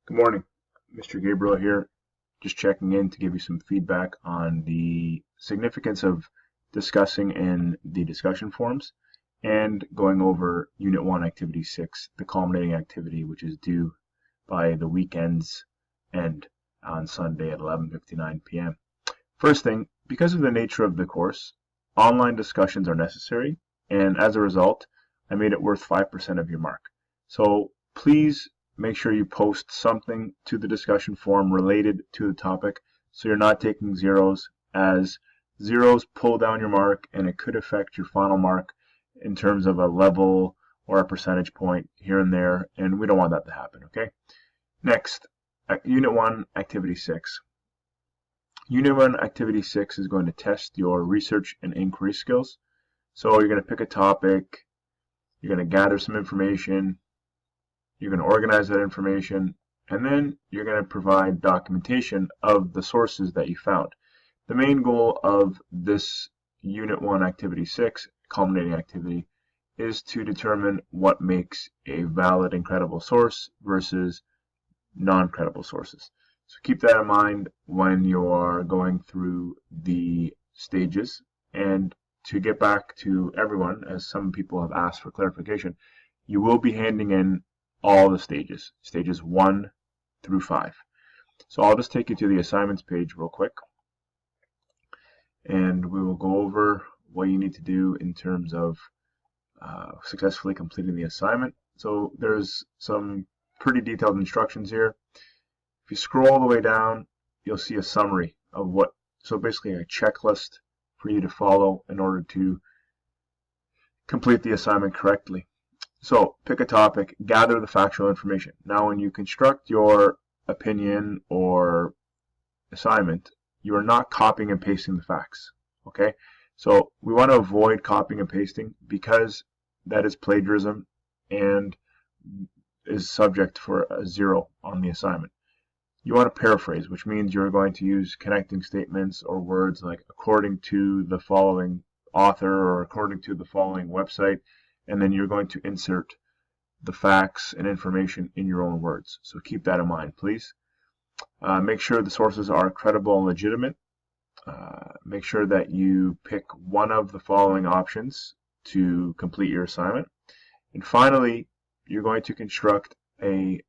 Good morning, Mr. Gabriel here, just checking in to give you some feedback on the significance of discussing in the discussion forums and going over Unit 1, Activity 6, the culminating activity, which is due by the weekend's end on Sunday at 11:59 p.m. First thing, because of the nature of the course, online discussions are necessary, and as a result, I made it worth 5% of your mark. So please make sure you post something to the discussion forum related to the topic so you're not taking zeros, as zeros pull down your mark and it could affect your final mark in terms of a level or a percentage point here and there, and we don't want that to happen, okay? Next, Unit 1, Activity 6. Unit 1, Activity 6 is going to test your research and inquiry skills. So you're going to pick a topic, you're going to gather some information, you're going to organize that information, and then you're going to provide documentation of the sources that you found. The main goal of this Unit 1 Activity 6 culminating activity is to determine what makes a valid and credible source versus non-credible sources. So keep that in mind when you're going through the stages. And to get back to everyone, as some people have asked for clarification, you will be handing in all the stages 1 through 5. So I'll just take you to the assignments page real quick, and we will go over what you need to do in terms of successfully completing the assignment. So there's some pretty detailed instructions here. If you scroll all the way down, you'll see a summary of so basically a checklist for you to follow in order to complete the assignment correctly. So pick a topic, gather the factual information. Now when you construct your opinion or assignment, you are not copying and pasting the facts, okay? So we want to avoid copying and pasting because that is plagiarism and is subject for a 0 on the assignment. You want to paraphrase, which means you're going to use connecting statements or words like according to the following author or according to the following website, and then you're going to insert the facts and information in your own words. So keep that in mind, please. Make sure the sources are credible and legitimate. Make sure that you pick one of the following options to complete your assignment. And finally, you're going to construct an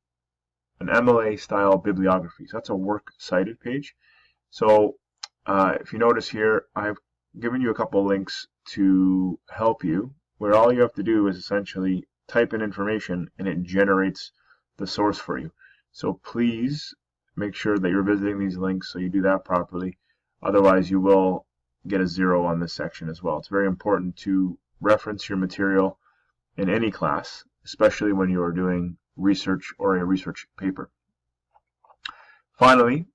MLA style bibliography. So that's a works cited page. So if you notice here, I've given you a couple links to help you, where all you have to do is essentially type in information and it generates the source for you. So please make sure that you're visiting these links so you do that properly. Otherwise, you will get a 0 on this section as well. It's very important to reference your material in any class, especially when you are doing research or a research paper. Finally,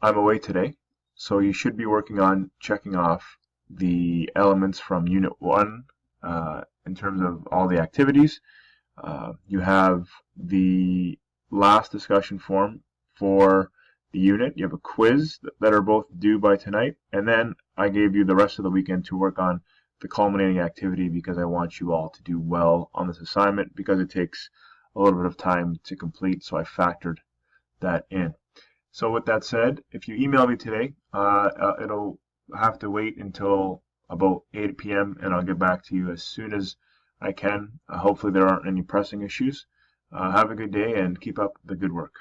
I'm away today, so you should be working on checking off the elements from Unit 1 in terms of all the activities. You have the last discussion forum for the unit. You have a quiz that are both due by tonight, and then I gave you the rest of the weekend to work on the culminating activity because I want you all to do well on this assignment because it takes a little bit of time to complete, so I factored that in. So with that said, if you email me today, it'll have to wait until about 8 p.m. and I'll get back to you as soon as I can. Hopefully there aren't any pressing issues. Have a good day and keep up the good work.